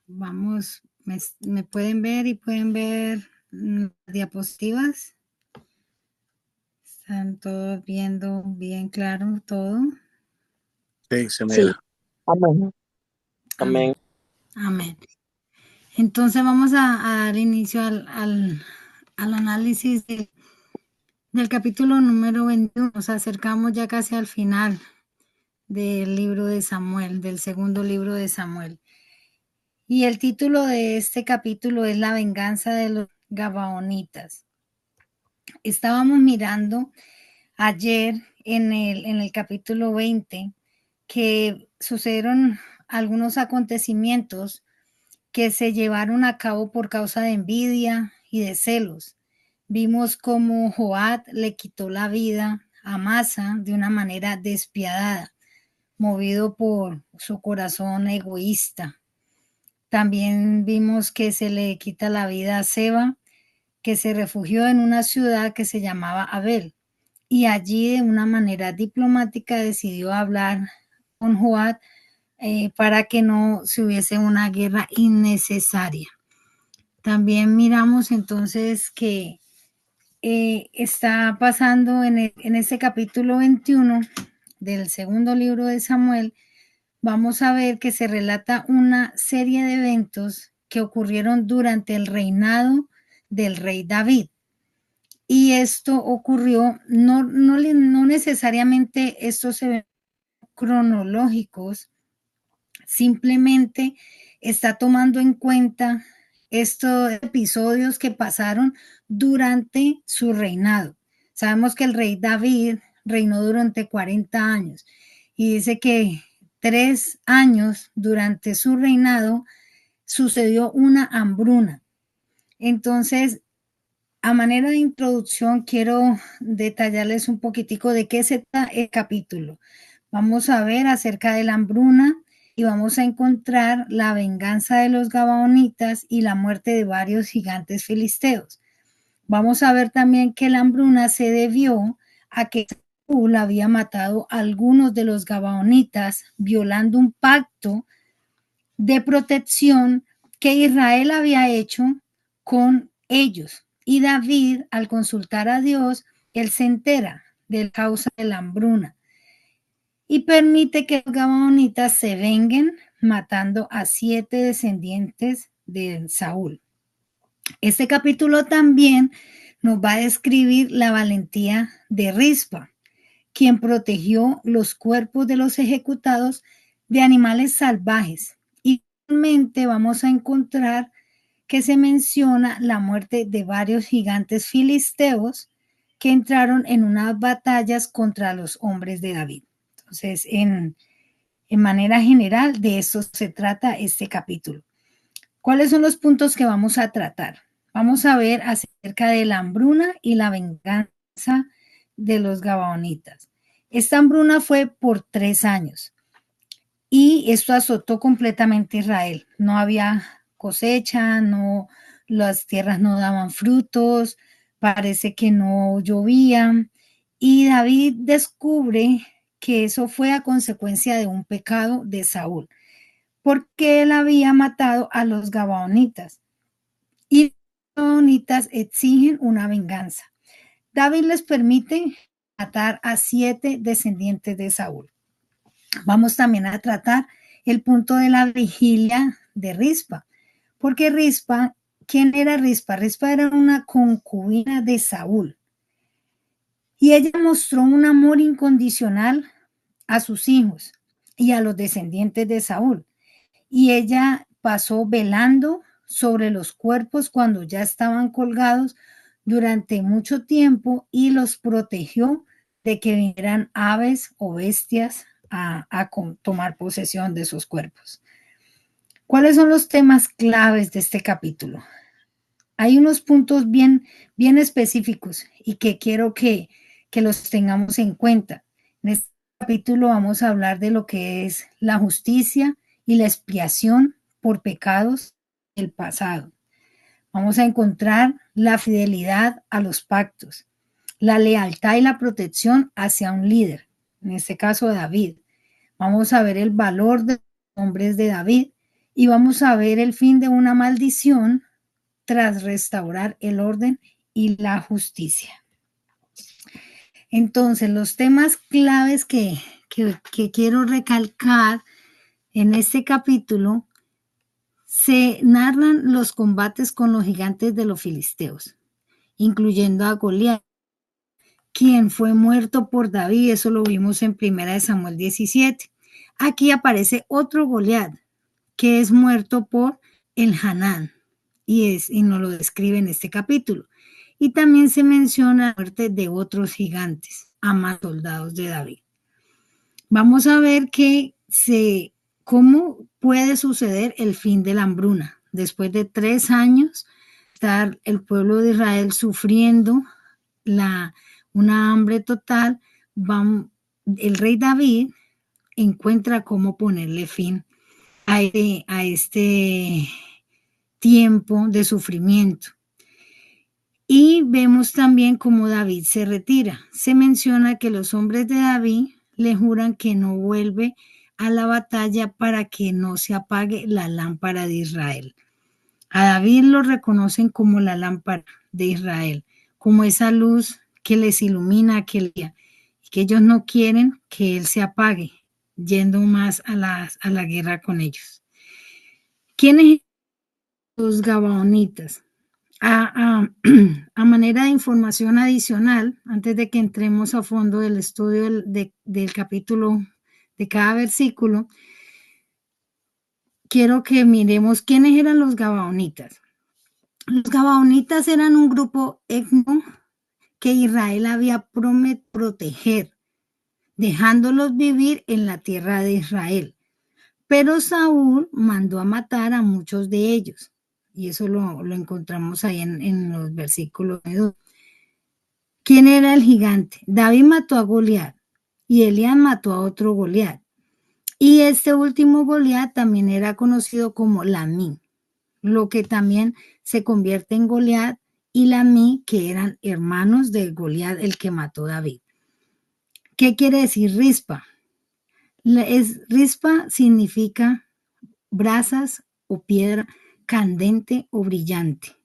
Vamos, me pueden ver y pueden ver las diapositivas. Están todos viendo bien claro todo. Sí, se Sí, mira. amén. Amén. Amén. Amén. Entonces vamos a dar inicio al análisis del capítulo número 21. Nos acercamos ya casi al final del libro de Samuel, del segundo libro de Samuel. Y el título de este capítulo es La venganza de los Gabaonitas. Estábamos mirando ayer en el capítulo 20 que sucedieron algunos acontecimientos que se llevaron a cabo por causa de envidia y de celos. Vimos cómo Joab le quitó la vida a Amasa de una manera despiadada, movido por su corazón egoísta. También vimos que se le quita la vida a Seba, que se refugió en una ciudad que se llamaba Abel, y allí de una manera diplomática decidió hablar con Joab para que no se hubiese una guerra innecesaria. También miramos entonces que está pasando en este capítulo 21 del segundo libro de Samuel. Vamos a ver que se relata una serie de eventos que ocurrieron durante el reinado del rey David. Y esto ocurrió, no necesariamente estos eventos cronológicos, simplemente está tomando en cuenta estos episodios que pasaron durante su reinado. Sabemos que el rey David reinó durante 40 años y dice que 3 años durante su reinado sucedió una hambruna. Entonces, a manera de introducción, quiero detallarles un poquitico de qué se trata el capítulo. Vamos a ver acerca de la hambruna y vamos a encontrar la venganza de los gabaonitas y la muerte de varios gigantes filisteos. Vamos a ver también que la hambruna se debió a que Saúl había matado a algunos de los gabaonitas, violando un pacto de protección que Israel había hecho con ellos. Y David, al consultar a Dios, él se entera de la causa de la hambruna y permite que los gabaonitas se venguen matando a 7 descendientes de Saúl. Este capítulo también nos va a describir la valentía de Rispa, quien protegió los cuerpos de los ejecutados de animales salvajes. Y finalmente vamos a encontrar que se menciona la muerte de varios gigantes filisteos que entraron en unas batallas contra los hombres de David. Entonces, en manera general, de eso se trata este capítulo. ¿Cuáles son los puntos que vamos a tratar? Vamos a ver acerca de la hambruna y la venganza de los gabaonitas. Esta hambruna fue por 3 años y esto azotó completamente Israel. No había cosecha, no, las tierras no daban frutos, parece que no llovía. Y David descubre que eso fue a consecuencia de un pecado de Saúl, porque él había matado a los gabaonitas. Y los gabaonitas exigen una venganza. David les permite matar a 7 descendientes de Saúl. Vamos también a tratar el punto de la vigilia de Rispa, porque Rispa, ¿quién era Rispa? Rispa era una concubina de Saúl y ella mostró un amor incondicional a sus hijos y a los descendientes de Saúl, y ella pasó velando sobre los cuerpos cuando ya estaban colgados durante mucho tiempo y los protegió de que vinieran aves o bestias a tomar posesión de esos cuerpos. ¿Cuáles son los temas claves de este capítulo? Hay unos puntos bien específicos y que quiero que los tengamos en cuenta. En este capítulo vamos a hablar de lo que es la justicia y la expiación por pecados del pasado. Vamos a encontrar la fidelidad a los pactos, la lealtad y la protección hacia un líder, en este caso David. Vamos a ver el valor de los hombres de David y vamos a ver el fin de una maldición tras restaurar el orden y la justicia. Entonces, los temas claves que quiero recalcar en este capítulo, se narran los combates con los gigantes de los filisteos, incluyendo a Goliat, quien fue muerto por David. Eso lo vimos en 1 Samuel 17. Aquí aparece otro Goliat, que es muerto por el Hanán, y nos lo describe en este capítulo. Y también se menciona la muerte de otros gigantes, más soldados de David. Vamos a ver cómo puede suceder el fin de la hambruna. Después de 3 años, estar el pueblo de Israel sufriendo una hambre total, el rey David encuentra cómo ponerle fin a este tiempo de sufrimiento. Y vemos también cómo David se retira. Se menciona que los hombres de David le juran que no vuelve a la batalla para que no se apague la lámpara de Israel. A David lo reconocen como la lámpara de Israel, como esa luz que les ilumina aquel día, y que ellos no quieren que él se apague, yendo más a la guerra con ellos. ¿Quiénes son los gabaonitas? A manera de información adicional, antes de que entremos a fondo del estudio del capítulo, de cada versículo, quiero que miremos quiénes eran los gabaonitas. Los gabaonitas eran un grupo étnico que Israel había prometido proteger, dejándolos vivir en la tierra de Israel. Pero Saúl mandó a matar a muchos de ellos. Y eso lo encontramos ahí en los versículos de 2. ¿Quién era el gigante? David mató a Goliat y Eliab mató a otro Goliat. Y este último Goliat también era conocido como Lamí, lo que también se convierte en Goliat y Lamí, que eran hermanos de Goliat, el que mató a David. ¿Qué quiere decir rispa? Rispa significa brasas o piedra candente o brillante.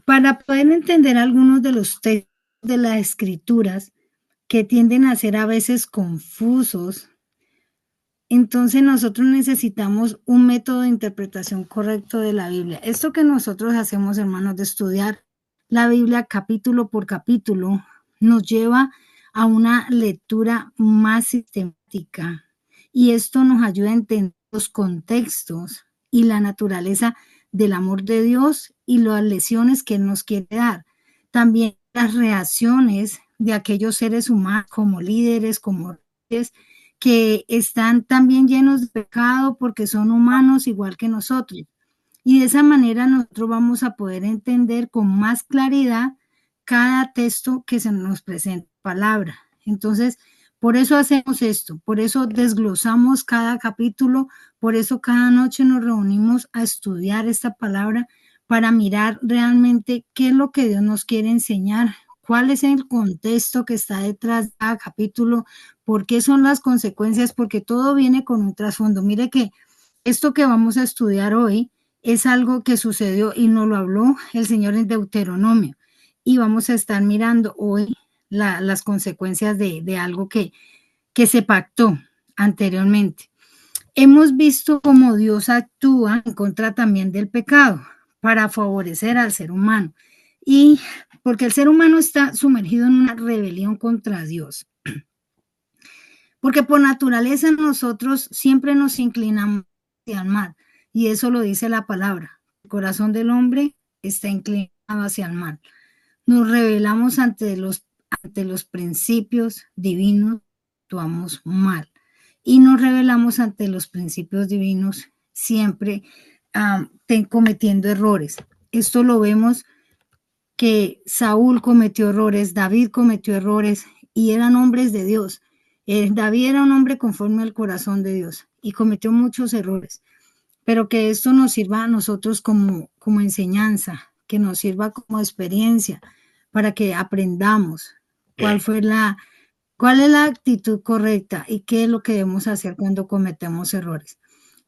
Para poder entender algunos de los textos de las escrituras que tienden a ser a veces confusos, entonces nosotros necesitamos un método de interpretación correcto de la Biblia. Esto que nosotros hacemos, hermanos, de estudiar la Biblia capítulo por capítulo, nos lleva a una lectura más sistemática, y esto nos ayuda a entender los contextos y la naturaleza del amor de Dios y las lecciones que Él nos quiere dar. También las reacciones de aquellos seres humanos como líderes, como reyes, que están también llenos de pecado porque son humanos igual que nosotros. Y de esa manera nosotros vamos a poder entender con más claridad cada texto que se nos presenta palabra. Entonces, por eso hacemos esto, por eso desglosamos cada capítulo, por eso cada noche nos reunimos a estudiar esta palabra para mirar realmente qué es lo que Dios nos quiere enseñar, cuál es el contexto que está detrás de cada capítulo, por qué son las consecuencias, porque todo viene con un trasfondo. Mire que esto que vamos a estudiar hoy es algo que sucedió y nos lo habló el Señor en Deuteronomio, y vamos a estar mirando hoy las consecuencias de algo que se pactó anteriormente. Hemos visto cómo Dios actúa en contra también del pecado para favorecer al ser humano, y porque el ser humano está sumergido en una rebelión contra Dios. Porque por naturaleza nosotros siempre nos inclinamos hacia el mal, y eso lo dice la palabra. El corazón del hombre está inclinado hacia el mal. Nos rebelamos ante los principios divinos, actuamos mal. Y nos rebelamos ante los principios divinos siempre cometiendo errores. Esto lo vemos que Saúl cometió errores, David cometió errores, y eran hombres de Dios. David era un hombre conforme al corazón de Dios y cometió muchos errores, pero que esto nos sirva a nosotros como enseñanza, que nos sirva como experiencia para que aprendamos cuál fue ¿Cuál es la actitud correcta y qué es lo que debemos hacer cuando cometemos errores?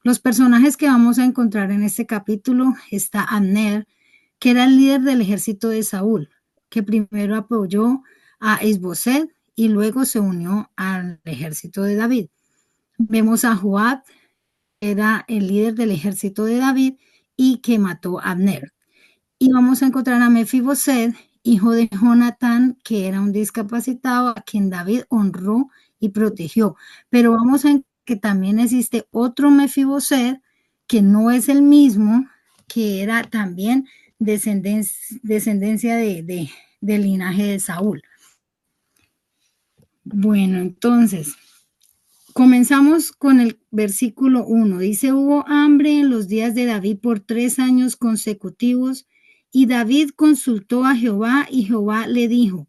Los personajes que vamos a encontrar en este capítulo está Abner, que era el líder del ejército de Saúl, que primero apoyó a Isboset y luego se unió al ejército de David. Vemos a Joab, que era el líder del ejército de David y que mató a Abner. Y vamos a encontrar a Mefiboset, hijo de Jonatán, que era un discapacitado a quien David honró y protegió. Pero vamos a que también existe otro Mefiboset, que no es el mismo, que era también descendencia del linaje de Saúl. Bueno, entonces, comenzamos con el versículo 1. Dice, hubo hambre en los días de David por 3 años consecutivos, y David consultó a Jehová, y Jehová le dijo,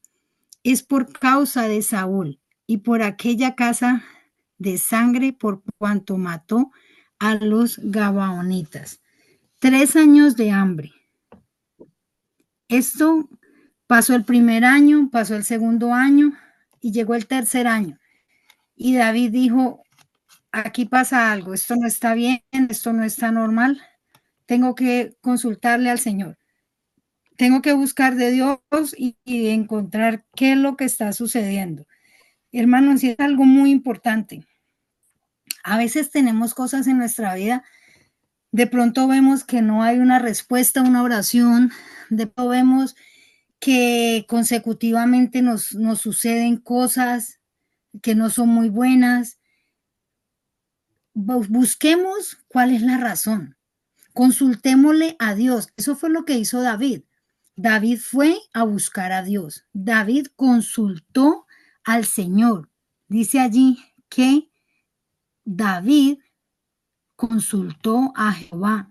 es por causa de Saúl y por aquella casa de sangre por cuanto mató a los gabaonitas. 3 años de hambre. Esto pasó el primer año, pasó el segundo año y llegó el tercer año. Y David dijo, aquí pasa algo, esto no está bien, esto no está normal, tengo que consultarle al Señor. Tengo que buscar de Dios y encontrar qué es lo que está sucediendo. Hermanos, es algo muy importante. A veces tenemos cosas en nuestra vida, de pronto vemos que no hay una respuesta a una oración, de pronto vemos que consecutivamente nos suceden cosas que no son muy buenas. Busquemos cuál es la razón. Consultémosle a Dios. Eso fue lo que hizo David. David fue a buscar a Dios. David consultó al Señor. Dice allí que David consultó a Jehová.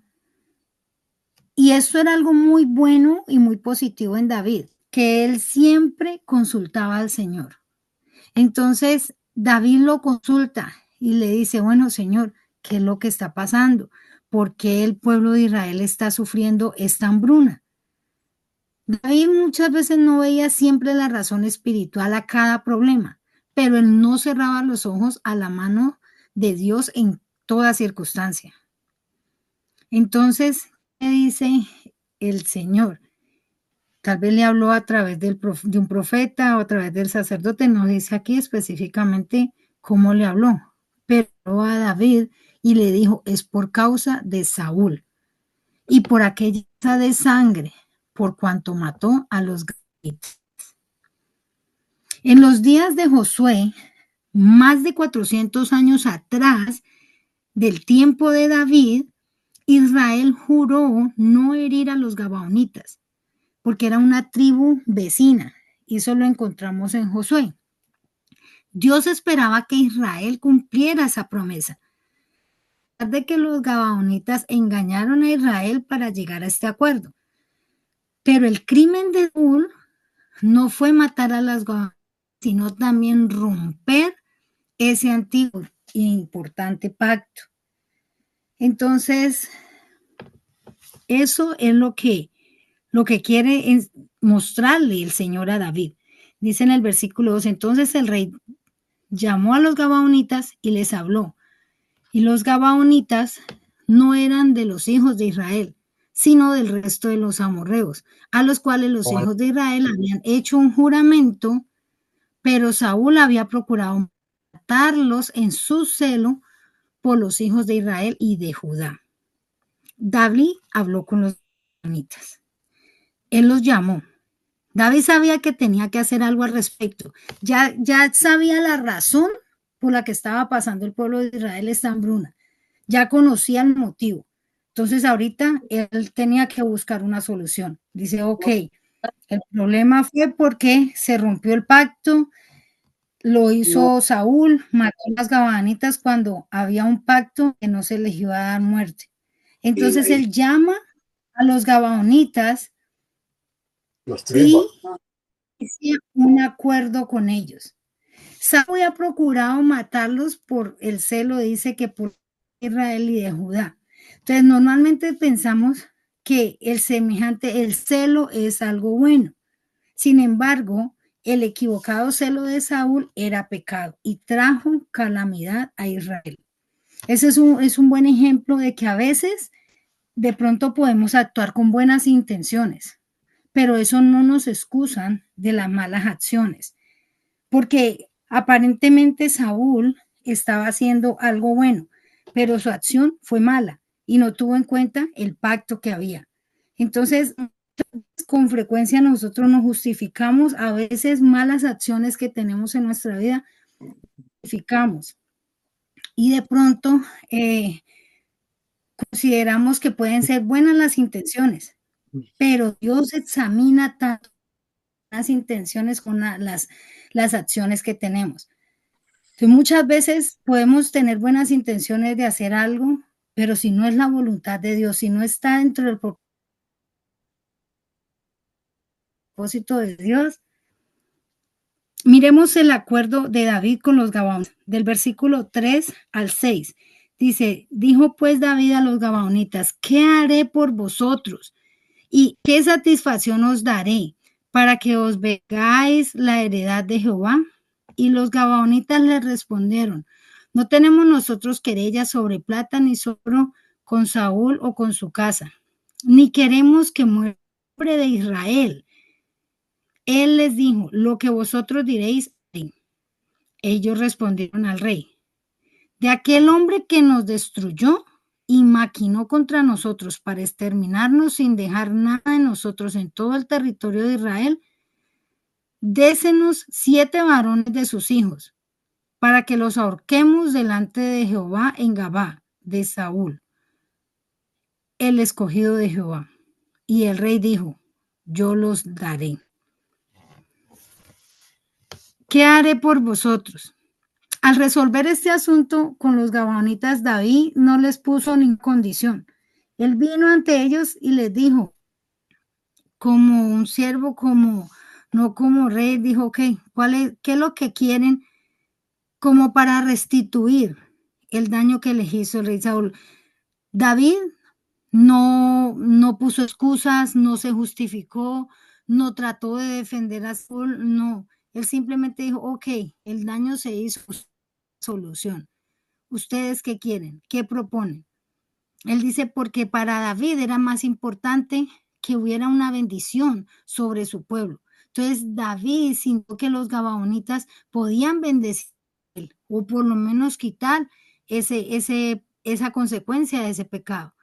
Y eso era algo muy bueno y muy positivo en David, que él siempre consultaba al Señor. Entonces, David lo consulta y le dice, bueno, Señor, ¿qué es lo que está pasando? ¿Por qué el pueblo de Israel está sufriendo esta hambruna? David muchas veces no veía siempre la razón espiritual a cada problema, pero él no cerraba los ojos a la mano de Dios en toda circunstancia. Entonces, ¿qué dice el Señor? Tal vez le habló a través de un profeta o a través del sacerdote, no dice aquí específicamente cómo le habló, pero a David y le dijo, es por causa de Saúl y por aquella de sangre, por cuanto mató a los gabaonitas. En los días de Josué, más de 400 años atrás del tiempo de David, Israel juró no herir a los gabaonitas, porque era una tribu vecina, y eso lo encontramos en Josué. Dios esperaba que Israel cumpliera esa promesa, de que los gabaonitas engañaron a Israel para llegar a este acuerdo. Pero el crimen de Saúl no fue matar a las gabaonitas, sino también romper ese antiguo e importante pacto. Entonces, eso es lo que quiere mostrarle el Señor a David. Dice en el versículo 2, entonces el rey llamó a los gabaonitas y les habló. Y los gabaonitas no eran de los hijos de Israel, sino del resto de los amorreos, a los cuales los hijos de Israel habían hecho un juramento, pero Saúl había procurado matarlos en su celo por los hijos de Israel y de Judá. David habló con los gabaonitas. Él los llamó. David sabía que tenía que hacer algo al respecto. Ya sabía la razón por la que estaba pasando el pueblo de Israel esta hambruna. Ya conocía el motivo. Entonces ahorita él tenía que buscar una solución. Dice, ok, el problema fue porque se rompió el pacto, lo hizo Saúl, mató a las gabaonitas cuando había un pacto que no se les iba a dar muerte. Entonces él llama a los gabaonitas y hice un acuerdo con ellos. Saúl había procurado matarlos por el celo, dice que por Israel y de Judá. Entonces, normalmente pensamos que el celo es algo bueno. Sin embargo, el equivocado celo de Saúl era pecado y trajo calamidad a Israel. Ese es un buen ejemplo de que a veces de pronto podemos actuar con buenas intenciones, pero eso no nos excusan de las malas acciones, porque aparentemente Saúl estaba haciendo algo bueno, pero su acción fue mala y no tuvo en cuenta el pacto que había. Entonces, con frecuencia nosotros nos justificamos a veces malas acciones que tenemos en nuestra vida, justificamos y de pronto consideramos que pueden ser buenas las intenciones, pero Dios examina tanto las intenciones con las acciones que tenemos. Entonces, muchas veces podemos tener buenas intenciones de hacer algo, pero si no es la voluntad de Dios, si no está dentro del propósito de Dios. Miremos el acuerdo de David con los Gabaonitas, del versículo 3 al 6. Dice, dijo pues David a los Gabaonitas, ¿qué haré por vosotros? ¿Y qué satisfacción os daré para que os vengáis la heredad de Jehová? Y los Gabaonitas le respondieron, no tenemos nosotros querella sobre plata ni sobre con Saúl o con su casa, ni queremos que muera de Israel. Él les dijo, lo que vosotros diréis. Ellos respondieron al rey, de aquel hombre que nos destruyó y maquinó contra nosotros para exterminarnos sin dejar nada de nosotros en todo el territorio de Israel, désenos 7 varones de sus hijos, para que los ahorquemos delante de Jehová en Gabá de Saúl, el escogido de Jehová. Y el rey dijo, yo los daré. ¿Qué haré por vosotros? Al resolver este asunto con los Gabaonitas, David no les puso ninguna condición. Él vino ante ellos y les dijo, como un siervo, no como rey, dijo, okay, ¿qué es lo que quieren como para restituir el daño que les hizo el rey Saúl? David no puso excusas, no se justificó, no trató de defender a Saúl, no. Él simplemente dijo, ok, el daño se hizo, solución. ¿Ustedes qué quieren? ¿Qué proponen? Él dice, porque para David era más importante que hubiera una bendición sobre su pueblo. Entonces David sintió que los gabaonitas podían bendecir o por lo menos quitar esa consecuencia de ese pecado.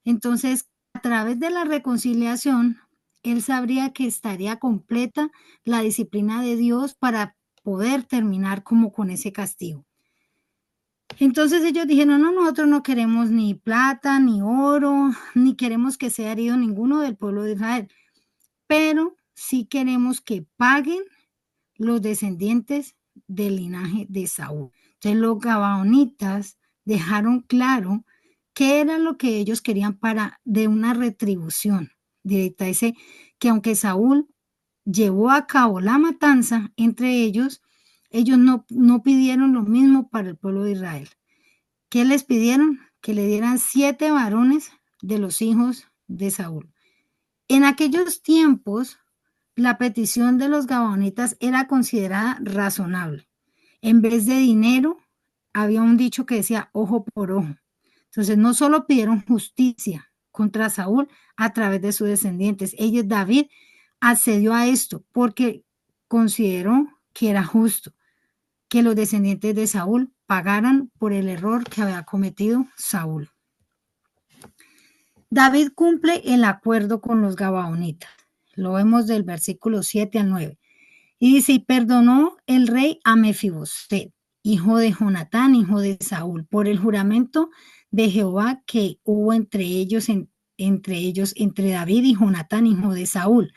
Entonces, a través de la reconciliación, él sabría que estaría completa la disciplina de Dios para poder terminar como con ese castigo. Entonces ellos dijeron, no, nosotros no queremos ni plata, ni oro, ni queremos que sea herido ninguno del pueblo de Israel, pero sí queremos que paguen los descendientes del linaje de Saúl. Entonces los gabaonitas dejaron claro qué era lo que ellos querían de una retribución directa. Dice que aunque Saúl llevó a cabo la matanza entre ellos no pidieron lo mismo para el pueblo de Israel. ¿Qué les pidieron? Que le dieran 7 varones de los hijos de Saúl. En aquellos tiempos, la petición de los gabaonitas era considerada razonable. En vez de dinero, había un dicho que decía ojo por ojo. Entonces, no solo pidieron justicia contra Saúl a través de sus descendientes. David accedió a esto porque consideró que era justo que los descendientes de Saúl pagaran por el error que había cometido Saúl. David cumple el acuerdo con los gabaonitas. Lo vemos del versículo 7 al 9. Y dice, y perdonó el rey a Mefiboset, hijo de Jonatán, hijo de Saúl, por el juramento de Jehová que hubo entre David y Jonatán, hijo de Saúl.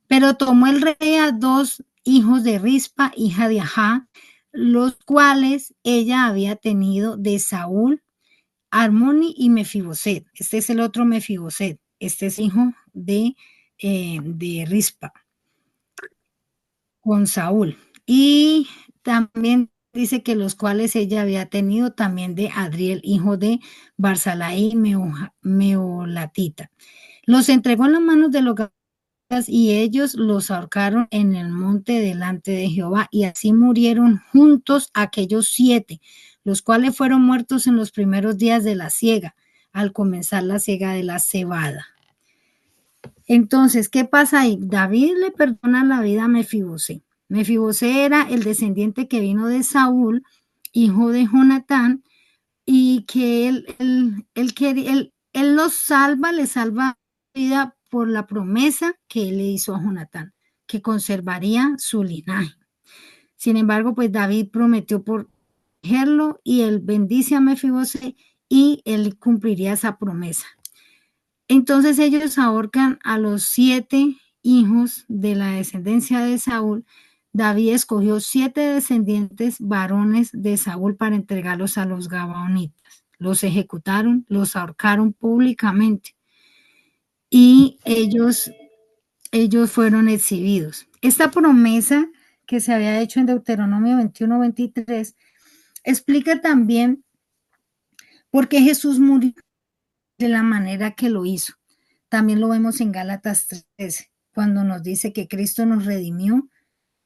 Pero tomó el rey a 2 hijos de Rispa, hija de Ajá, los cuales ella había tenido de Saúl, Armoni y Mefiboset. Este es el otro Mefiboset. Este es hijo de Rispa con Saúl. Y también dice que los cuales ella había tenido también de Adriel, hijo de Barzalai Meolatita. Los entregó en las manos de los y ellos los ahorcaron en el monte delante de Jehová, y así murieron juntos aquellos 7, los cuales fueron muertos en los primeros días de la siega, al comenzar la siega de la cebada. Entonces, ¿qué pasa ahí? David le perdona la vida a Mefibosé. Mefibosé era el descendiente que vino de Saúl, hijo de Jonatán, y que él los salva, le salva la vida por la promesa que él le hizo a Jonatán, que conservaría su linaje. Sin embargo, pues David prometió protegerlo y él bendice a Mefibosé y él cumpliría esa promesa. Entonces ellos ahorcan a los 7 hijos de la descendencia de Saúl. David escogió 7 descendientes varones de Saúl para entregarlos a los gabaonitas. Los ejecutaron, los ahorcaron públicamente y ellos fueron exhibidos. Esta promesa que se había hecho en Deuteronomio 21-23 explica también por qué Jesús murió de la manera que lo hizo. También lo vemos en Gálatas 13, cuando nos dice que Cristo nos redimió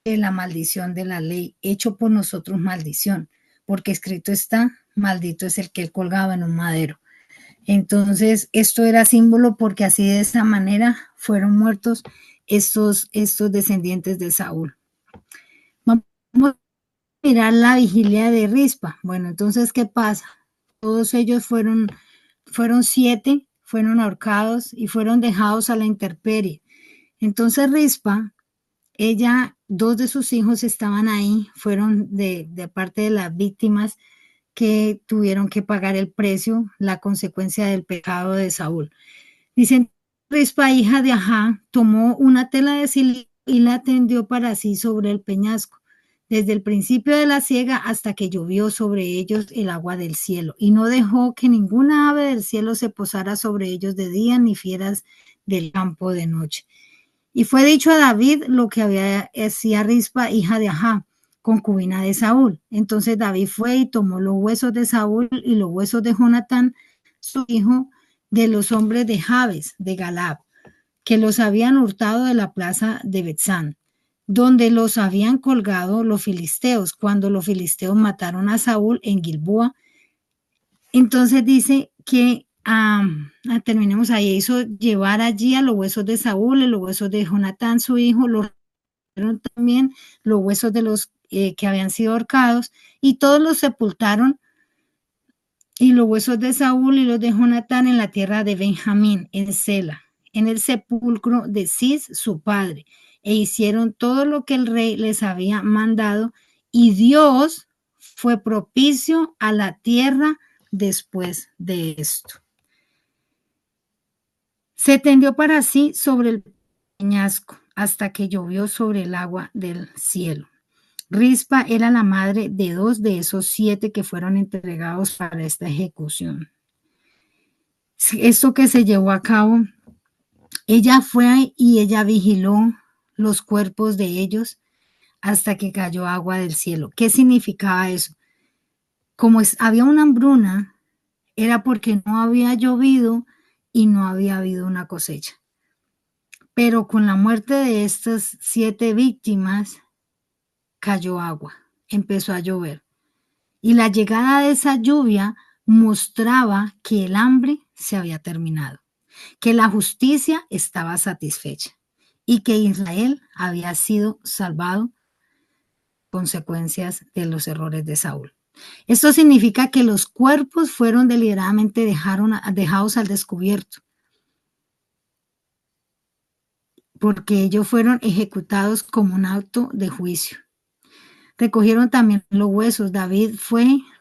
de la maldición de la ley, hecho por nosotros maldición, porque escrito está, maldito es el que él colgaba en un madero. Entonces, esto era símbolo porque así de esa manera fueron muertos estos descendientes de Saúl. Vamos a mirar la vigilia de Rispa. Bueno, entonces, ¿qué pasa? Todos ellos fueron 7, fueron ahorcados y fueron dejados a la intemperie. Entonces Rispa, ella, 2 de sus hijos estaban ahí, fueron de parte de las víctimas que tuvieron que pagar el precio, la consecuencia del pecado de Saúl. Dicen, Rispa, hija de Ajá, tomó una tela de silicio y la tendió para sí sobre el peñasco, desde el principio de la siega hasta que llovió sobre ellos el agua del cielo, y no dejó que ninguna ave del cielo se posara sobre ellos de día, ni fieras del campo de noche. Y fue dicho a David lo que hacía Rispa, hija de Ajá, concubina de Saúl. Entonces David fue y tomó los huesos de Saúl y los huesos de Jonatán, su hijo, de los hombres de Jabes, de Galad, que los habían hurtado de la plaza de Betzán, donde los habían colgado los filisteos, cuando los filisteos mataron a Saúl en Gilboa. Entonces dice que terminemos ahí, hizo llevar allí a los huesos de Saúl y los huesos de Jonatán, su hijo, los también los huesos de los que habían sido ahorcados, y todos los sepultaron, y los huesos de Saúl y los de Jonatán en la tierra de Benjamín, en Sela, en el sepulcro de Cis, su padre, e hicieron todo lo que el rey les había mandado, y Dios fue propicio a la tierra después de esto. Se tendió para sí sobre el peñasco hasta que llovió sobre el agua del cielo. Rispa era la madre de 2 de esos 7 que fueron entregados para esta ejecución. Esto que se llevó a cabo, ella fue y ella vigiló los cuerpos de ellos hasta que cayó agua del cielo. ¿Qué significaba eso? Como había una hambruna, era porque no había llovido y no había habido una cosecha. Pero con la muerte de estas 7 víctimas, cayó agua, empezó a llover. Y la llegada de esa lluvia mostraba que el hambre se había terminado, que la justicia estaba satisfecha y que Israel había sido salvado consecuencias de los errores de Saúl. Esto significa que los cuerpos fueron deliberadamente dejados al descubierto, porque ellos fueron ejecutados como un acto de juicio. Recogieron también los huesos. David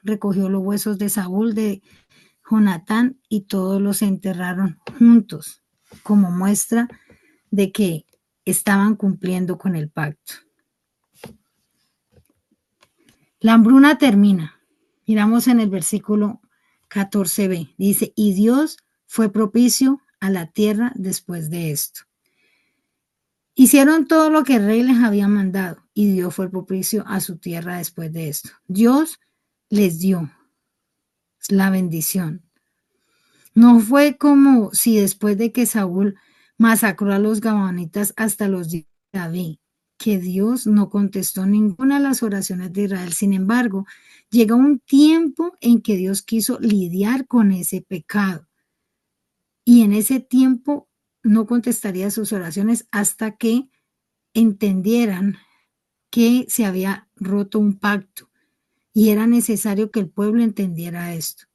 recogió los huesos de Saúl, de Jonatán, y todos los enterraron juntos, como muestra de que estaban cumpliendo con el pacto. La hambruna termina. Miramos en el versículo 14b. Dice, y Dios fue propicio a la tierra después de esto. Hicieron todo lo que el rey les había mandado, y Dios fue propicio a su tierra después de esto. Dios les dio la bendición. No fue como si después de que Saúl masacró a los gabaonitas hasta los días de David, que Dios no contestó ninguna de las oraciones de Israel. Sin embargo, llegó un tiempo en que Dios quiso lidiar con ese pecado. Y en ese tiempo no contestaría sus oraciones hasta que entendieran que se había roto un pacto y era necesario que el pueblo entendiera esto.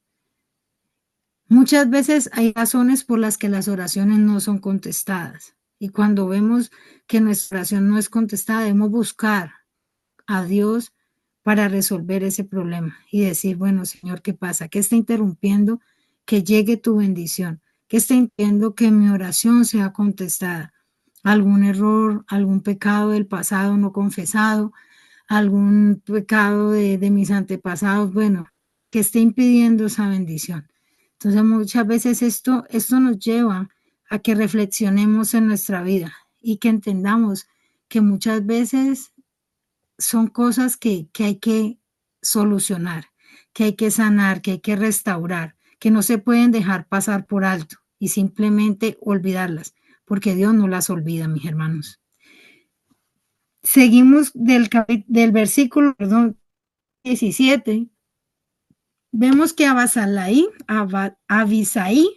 Muchas veces hay razones por las que las oraciones no son contestadas y cuando vemos que nuestra oración no es contestada, debemos buscar a Dios para resolver ese problema y decir, bueno, Señor, ¿qué pasa? ¿Qué está interrumpiendo que llegue tu bendición? ¿Qué está impidiendo que mi oración sea contestada? ¿Algún error, algún pecado del pasado no confesado, algún pecado de mis antepasados? Bueno, ¿qué está impidiendo esa bendición? Entonces muchas veces esto nos lleva a que reflexionemos en nuestra vida y que entendamos que muchas veces son cosas que hay que solucionar, que hay que sanar, que hay que restaurar, que no se pueden dejar pasar por alto y simplemente olvidarlas, porque Dios no las olvida, mis hermanos. Seguimos del versículo 17. Vemos que Abisaí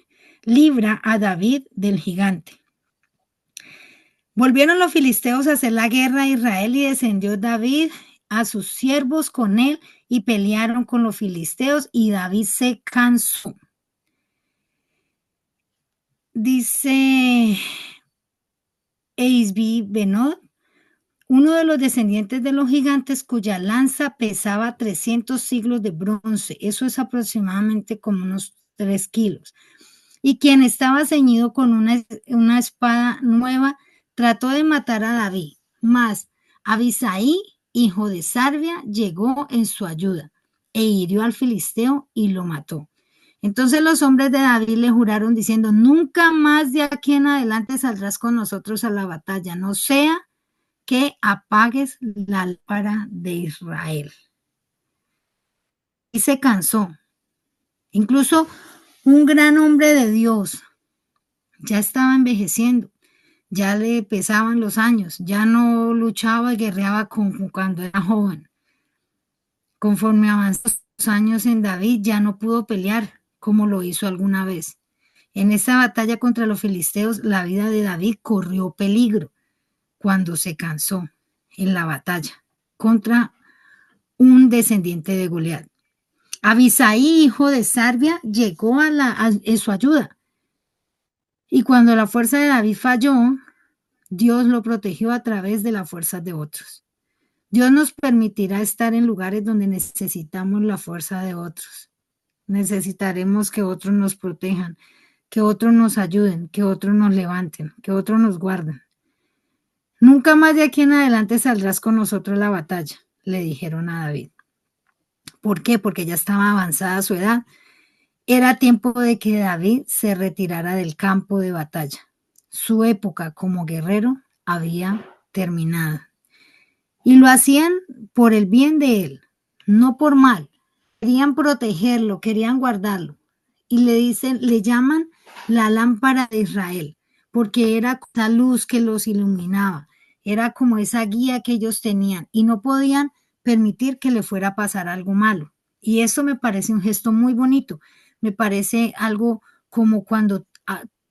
libra a David del gigante. Volvieron los filisteos a hacer la guerra a Israel y descendió David a sus siervos con él y pelearon con los filisteos y David se cansó. Dice Eisbi Benod, uno de los descendientes de los gigantes cuya lanza pesaba 300 siglos de bronce, eso es aproximadamente como unos 3 kilos, y quien estaba ceñido con una espada nueva, trató de matar a David, mas Abisaí, hijo de Sarvia, llegó en su ayuda e hirió al filisteo y lo mató. Entonces los hombres de David le juraron diciendo, nunca más de aquí en adelante saldrás con nosotros a la batalla, no sea que apagues la lámpara de Israel. Y se cansó. Incluso un gran hombre de Dios ya estaba envejeciendo, ya le pesaban los años, ya no luchaba y guerreaba como cuando era joven. Conforme avanzó los años en David, ya no pudo pelear como lo hizo alguna vez. En esa batalla contra los filisteos, la vida de David corrió peligro cuando se cansó en la batalla contra un descendiente de Goliat. Abisaí, hijo de Sarvia, llegó en su ayuda. Y cuando la fuerza de David falló, Dios lo protegió a través de las fuerzas de otros. Dios nos permitirá estar en lugares donde necesitamos la fuerza de otros. Necesitaremos que otros nos protejan, que otros nos ayuden, que otros nos levanten, que otros nos guarden. Nunca más de aquí en adelante saldrás con nosotros a la batalla, le dijeron a David. ¿Por qué? Porque ya estaba avanzada su edad. Era tiempo de que David se retirara del campo de batalla. Su época como guerrero había terminado. Y lo hacían por el bien de él, no por mal. Querían protegerlo, querían guardarlo. Y le llaman la lámpara de Israel, porque era esa luz que los iluminaba. Era como esa guía que ellos tenían y no podían permitir que le fuera a pasar algo malo. Y eso me parece un gesto muy bonito. Me parece algo como cuando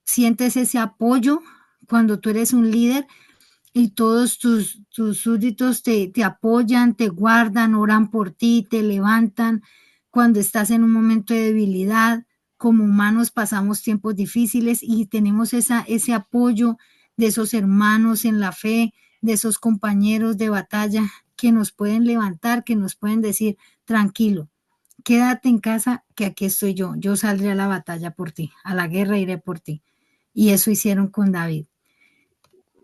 sientes ese apoyo, cuando tú eres un líder y todos tus súbditos te apoyan, te guardan, oran por ti, te levantan cuando estás en un momento de debilidad. Como humanos pasamos tiempos difíciles y tenemos ese apoyo de esos hermanos en la fe, de esos compañeros de batalla que nos pueden levantar, que nos pueden decir, tranquilo, quédate en casa que aquí estoy yo saldré a la batalla por ti, a la guerra iré por ti. Y eso hicieron con David.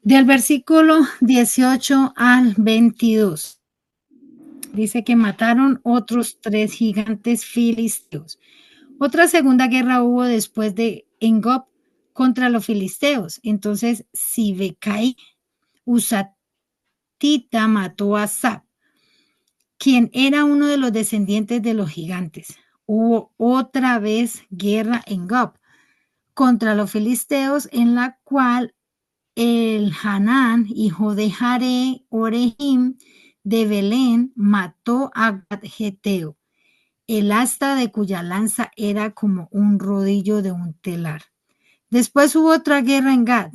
Del versículo 18 al 22, dice que mataron otros 3 gigantes filisteos. Otra segunda guerra hubo después de Engob contra los filisteos. Entonces, Sibekai Usatita mató a Sab, quien era uno de los descendientes de los gigantes. Hubo otra vez guerra en Gob contra los filisteos, en la cual el Hanán, hijo de Jare Orehim de Belén, mató a Gad-Geteo, el asta de cuya lanza era como un rodillo de un telar. Después hubo otra guerra en Gad,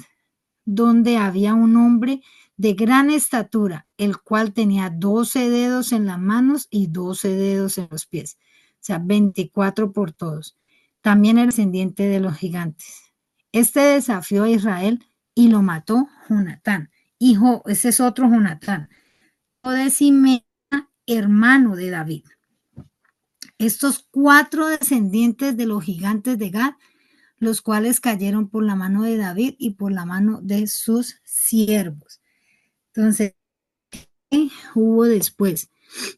donde había un hombre de gran estatura, el cual tenía 12 dedos en las manos y 12 dedos en los pies, o sea, 24 por todos. También era descendiente de los gigantes. Este desafió a Israel y lo mató Jonatán. Hijo, ese es otro Jonatán, hijo de Simea, hermano de David. Estos 4 descendientes de los gigantes de Gad, los cuales cayeron por la mano de David y por la mano de sus siervos. Entonces, ¿qué hubo después?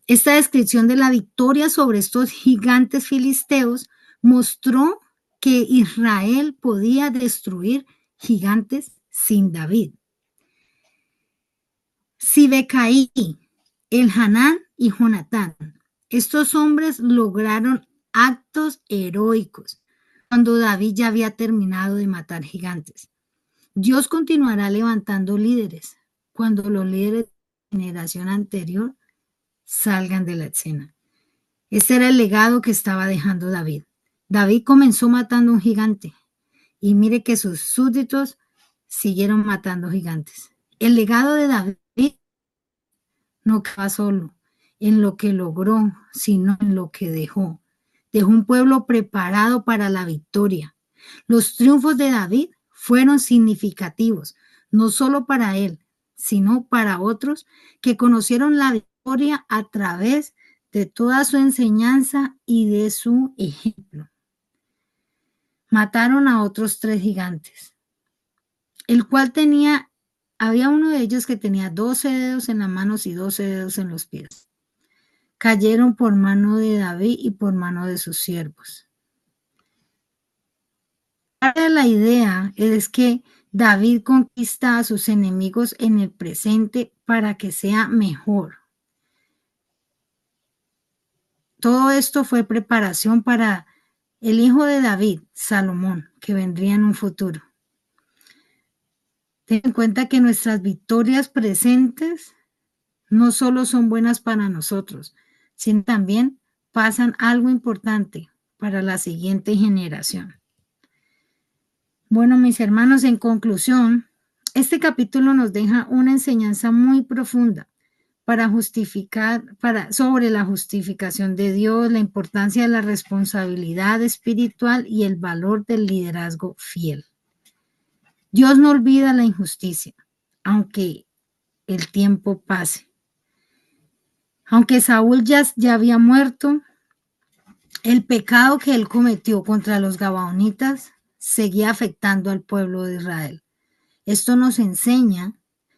Esta descripción de la victoria sobre estos gigantes filisteos mostró que Israel podía destruir gigantes sin David. Sibecaí, el Hanán y Jonatán. Estos hombres lograron actos heroicos cuando David ya había terminado de matar gigantes. Dios continuará levantando líderes cuando los líderes de la generación anterior salgan de la escena. Este era el legado que estaba dejando David. David comenzó matando un gigante y mire que sus súbditos siguieron matando gigantes. El legado de David no quedó solo en lo que logró, sino en lo que dejó. Dejó un pueblo preparado para la victoria. Los triunfos de David fueron significativos, no solo para él, sino para otros que conocieron la victoria a través de toda su enseñanza y de su ejemplo. Mataron a otros 3 gigantes, el cual había uno de ellos que tenía 12 dedos en las manos y 12 dedos en los pies. Cayeron por mano de David y por mano de sus siervos. La idea es que David conquista a sus enemigos en el presente para que sea mejor. Todo esto fue preparación para el hijo de David, Salomón, que vendría en un futuro. Ten en cuenta que nuestras victorias presentes no solo son buenas para nosotros, sino también pasan algo importante para la siguiente generación. Bueno, mis hermanos, en conclusión, este capítulo nos deja una enseñanza muy profunda sobre la justificación de Dios, la importancia de la responsabilidad espiritual y el valor del liderazgo fiel. Dios no olvida la injusticia, aunque el tiempo pase. Aunque Saúl ya había muerto, el pecado que él cometió contra los gabaonitas seguía afectando al pueblo de Israel. Esto nos enseña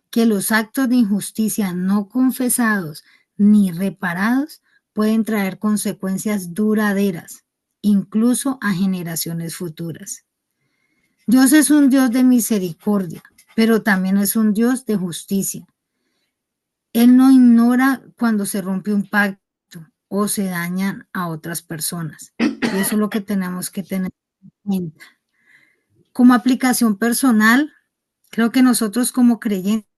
que los actos de injusticia no confesados ni reparados pueden traer consecuencias duraderas, incluso a generaciones futuras. Dios es un Dios de misericordia, pero también es un Dios de justicia. Él no ignora cuando se rompe un pacto o se dañan a otras personas. Y eso es lo que tenemos que tener en cuenta. Como aplicación personal, creo que nosotros como creyentes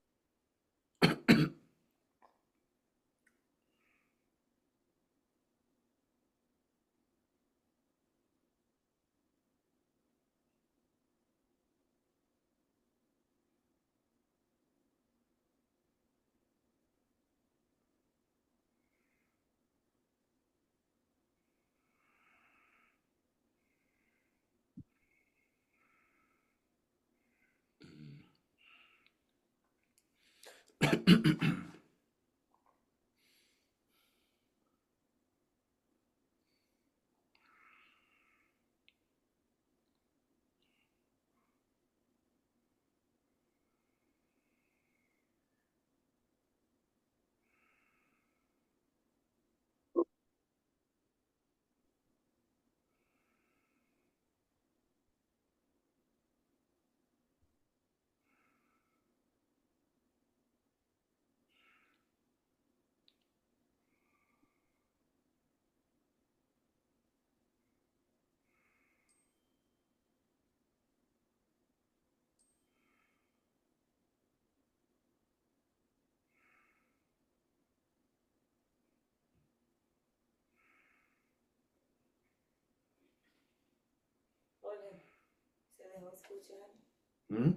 ¿Mm?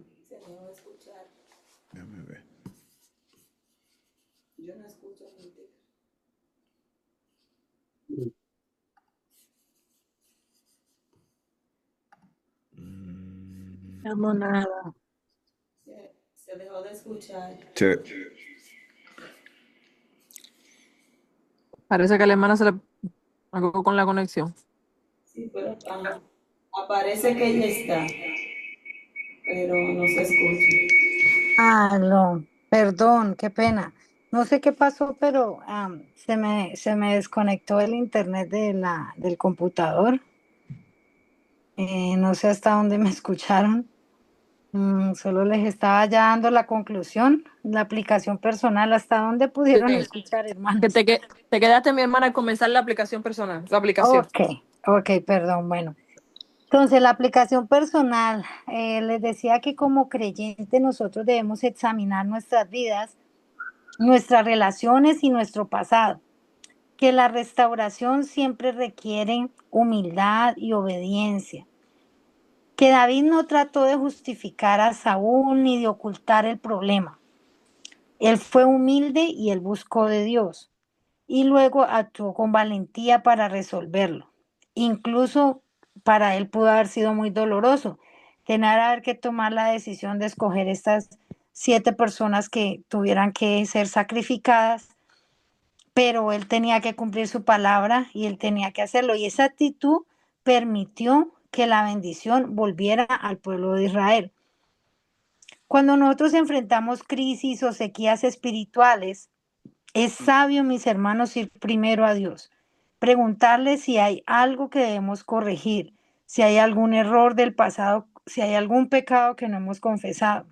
Déjame ver. Mm, No, nada. sí. Parece que a la hermana se le algo con la conexión. Sí, pero aparece que ella está, pero no se escucha. Ah, no, perdón, qué pena. No sé qué pasó, pero se me desconectó el internet del computador. No sé hasta dónde me escucharon. Solo les estaba ya dando la conclusión, la aplicación personal, hasta dónde pudieron Sí. escuchar, Que hermanos. te quedaste, mi hermana, al comenzar la aplicación personal. La aplicación. Ok, ok, perdón, bueno. Entonces, la aplicación personal, les decía que como creyente nosotros debemos examinar nuestras vidas, nuestras relaciones y nuestro pasado, que la restauración siempre requiere humildad y obediencia, que David no trató de justificar a Saúl ni de ocultar el problema. Él fue humilde y él buscó de Dios y luego actuó con valentía para resolverlo. Incluso para él pudo haber sido muy doloroso tener que tomar la decisión de escoger estas 7 personas que tuvieran que ser sacrificadas, pero él tenía que cumplir su palabra y él tenía que hacerlo. Y esa actitud permitió que la bendición volviera al pueblo de Israel. Cuando nosotros enfrentamos crisis o sequías espirituales, es sabio, mis hermanos, ir primero a Dios, preguntarle si hay algo que debemos corregir, si hay algún error del pasado, si hay algún pecado que no hemos confesado.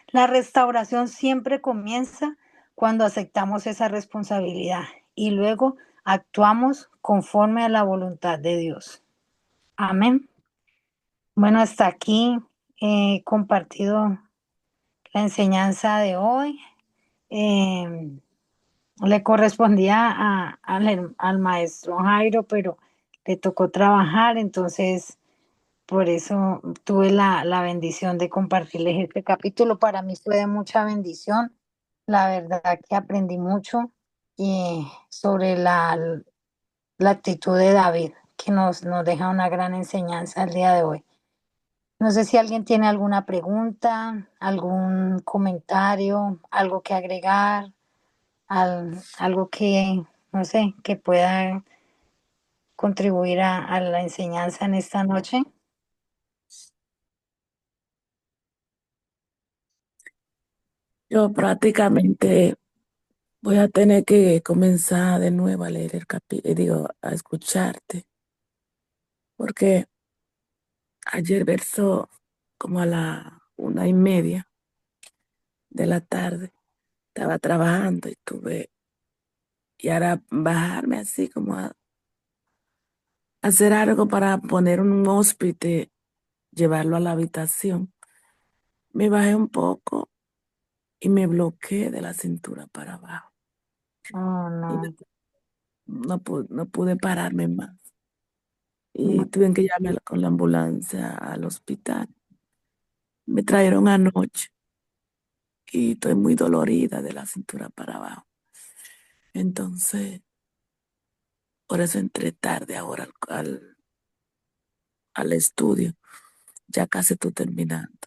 La restauración siempre comienza cuando aceptamos esa responsabilidad y luego actuamos conforme a la voluntad de Dios. Amén. Bueno, hasta aquí he compartido la enseñanza de hoy. Eh, Le correspondía al maestro Jairo, pero le tocó trabajar, entonces por eso tuve la bendición de compartirles este capítulo. Para mí fue de mucha bendición. La verdad que aprendí mucho sobre la actitud de David, que nos deja una gran enseñanza el día de hoy. No sé si alguien tiene alguna pregunta, algún comentario, algo que agregar, algo que, no sé, que pueda contribuir a la enseñanza en esta noche. Yo prácticamente voy a tener que comenzar de nuevo a leer el capítulo, digo, a escucharte, porque ayer versó como a la 1:30 de la tarde, estaba trabajando y tuve, y ahora bajarme así como a hacer algo para poner un hóspede, llevarlo a la habitación. Me bajé un poco y me bloqueé de la cintura para abajo. Oh, Y no. no pude pararme más. Y tuve que llamar con la ambulancia al hospital. Me trajeron anoche y estoy muy dolorida de la cintura para abajo. Entonces, por eso entré tarde ahora al estudio. Ya casi estoy terminando.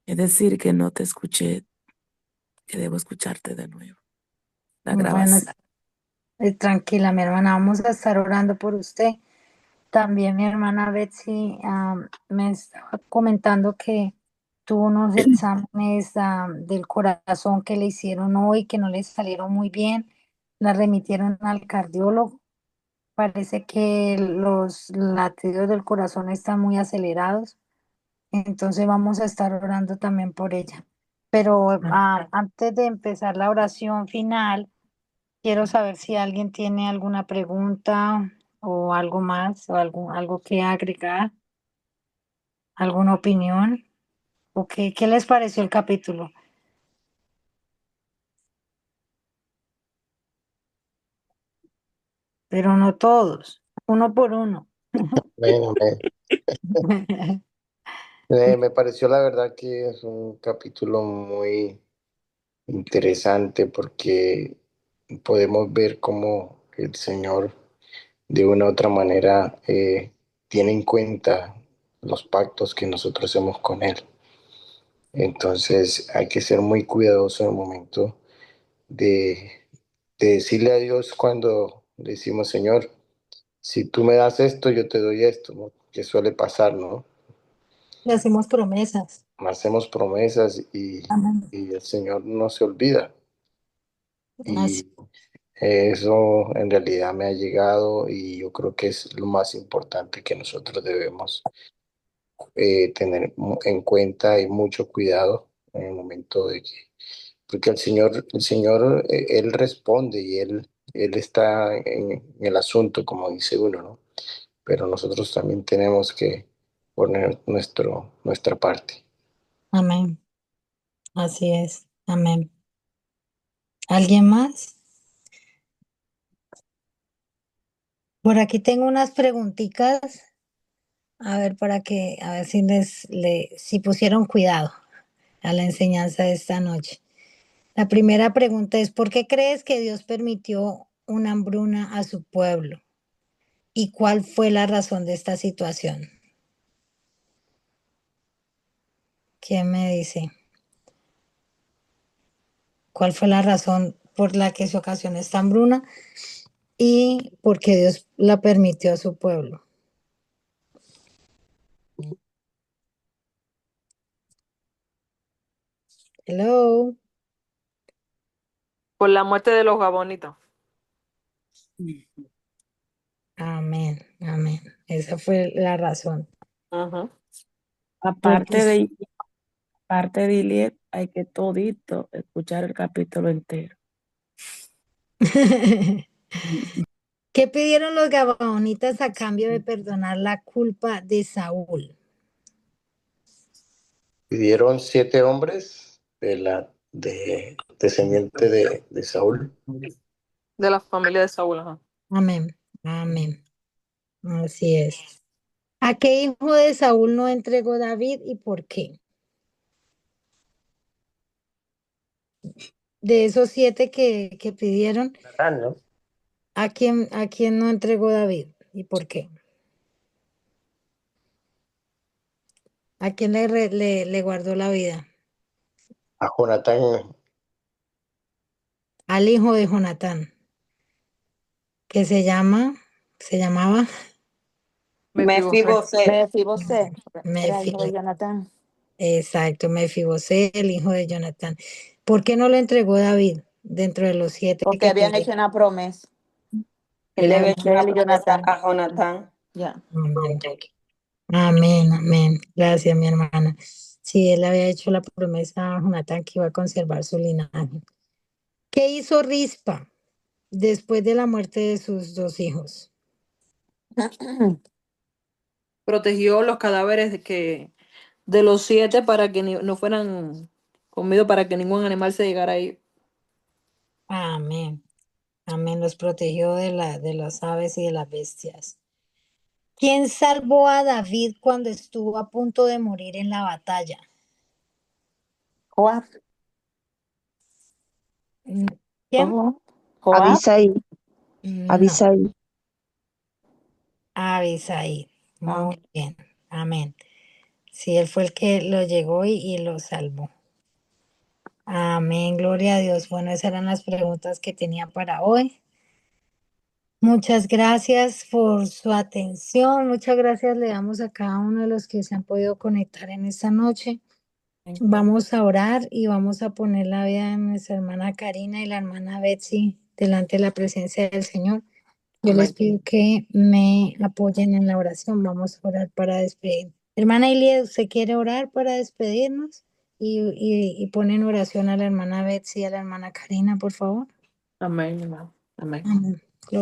Es decir, que no te escuché, que debo escucharte de nuevo. La Bueno, grabación. tranquila, mi hermana, vamos a estar orando por usted. También mi hermana Betsy me estaba comentando que tuvo unos exámenes del corazón que le hicieron hoy, que no le salieron muy bien. La remitieron al cardiólogo. Parece que los latidos del corazón están muy acelerados. Entonces vamos a estar orando también por ella. Pero antes de empezar la oración final, quiero saber si alguien tiene alguna pregunta o algo más o algo que agregar, alguna opinión. ¿O qué les pareció el capítulo? Pero no todos, uno por uno. Amén, amén. Me pareció la verdad que es un capítulo muy interesante porque podemos ver cómo el Señor de una u otra manera tiene en cuenta los pactos que nosotros hacemos con Él. Entonces hay que ser muy cuidadoso en el momento de, de decirle a Dios cuando decimos, Señor, si tú me das esto, yo te doy esto, ¿no? Que suele pasar, ¿no? Le hacemos promesas. Hacemos promesas Amén. y el Señor no se olvida. Así, Y eso en realidad me ha llegado y yo creo que es lo más importante que nosotros debemos tener en cuenta y mucho cuidado en el momento de que, porque el Señor, Él responde y Él está en el asunto, como dice uno, ¿no? Pero nosotros también tenemos que poner nuestra parte. amén. Así es. Amén. ¿Alguien más? Por aquí tengo unas preguntitas, a ver, a ver si si pusieron cuidado a la enseñanza de esta noche. La primera pregunta es, ¿por qué crees que Dios permitió una hambruna a su pueblo? ¿Y cuál fue la razón de esta situación? ¿Quién me dice? ¿Cuál fue la razón por la que se ocasionó esta hambruna y por qué Dios la permitió a su pueblo? Hello. Por la muerte de los gabonitas. Amén, amén. Esa fue la razón. Ajá. Porque Aparte de Iliet, hay que todito escuchar el capítulo entero. ¿qué pidieron los gabaonitas a cambio de perdonar la culpa de Saúl? Pidieron 7 hombres descendiente de Saúl. De la familia de Saúl. Ajá. Amén, amén. Así es. ¿A qué hijo de Saúl no entregó David y por qué? De esos 7 que pidieron, Natán, ¿no? a quién no entregó David y por qué? ¿A quién le guardó la vida? A Jonatán, Al hijo de Jonatán, que se llamaba Mefiboset. Mefibosé, era hijo de Mefi. Jonatán, Exacto, Mefibosé, el hijo de Jonatán. ¿Por qué no lo entregó David dentro de los 7 porque que habían hecho pidieron? una promesa, Él le había hecho de una él y promesa Jonatán. a Jonatán. Ya. Amén. Amén, amén. Gracias, mi hermana. Sí, él había hecho la promesa a Jonatán que iba a conservar su linaje. ¿Qué hizo Rispa después de la muerte de sus 2 hijos? Protegió los cadáveres de los 7 para que no fueran comidos, para que ningún animal se llegara ahí. Amén. Amén. Los protegió de las aves y de las bestias. ¿Quién salvó a David cuando estuvo a punto de morir en la batalla? Joab, Mm, ¿quién? Joab, Abisai, No, Abisai. Abisai. ah, Muy bien. Amén. Sí, él fue el que lo llegó y lo salvó. Amén, gloria a Dios. Bueno, esas eran las preguntas que tenía para hoy. Muchas gracias por su atención. Muchas gracias le damos a cada uno de los que se han podido conectar en esta noche. Vamos a orar y vamos a poner la vida de nuestra hermana Karina y la hermana Betsy delante de la presencia del Señor. Yo les Amén. pido que me apoyen en la oración. Vamos a orar para despedir. Hermana Ilia, ¿usted quiere orar para despedirnos? Y pone en oración a la hermana Betsy y a la hermana Karina, por favor. Amén, hermano. Amén. Amén.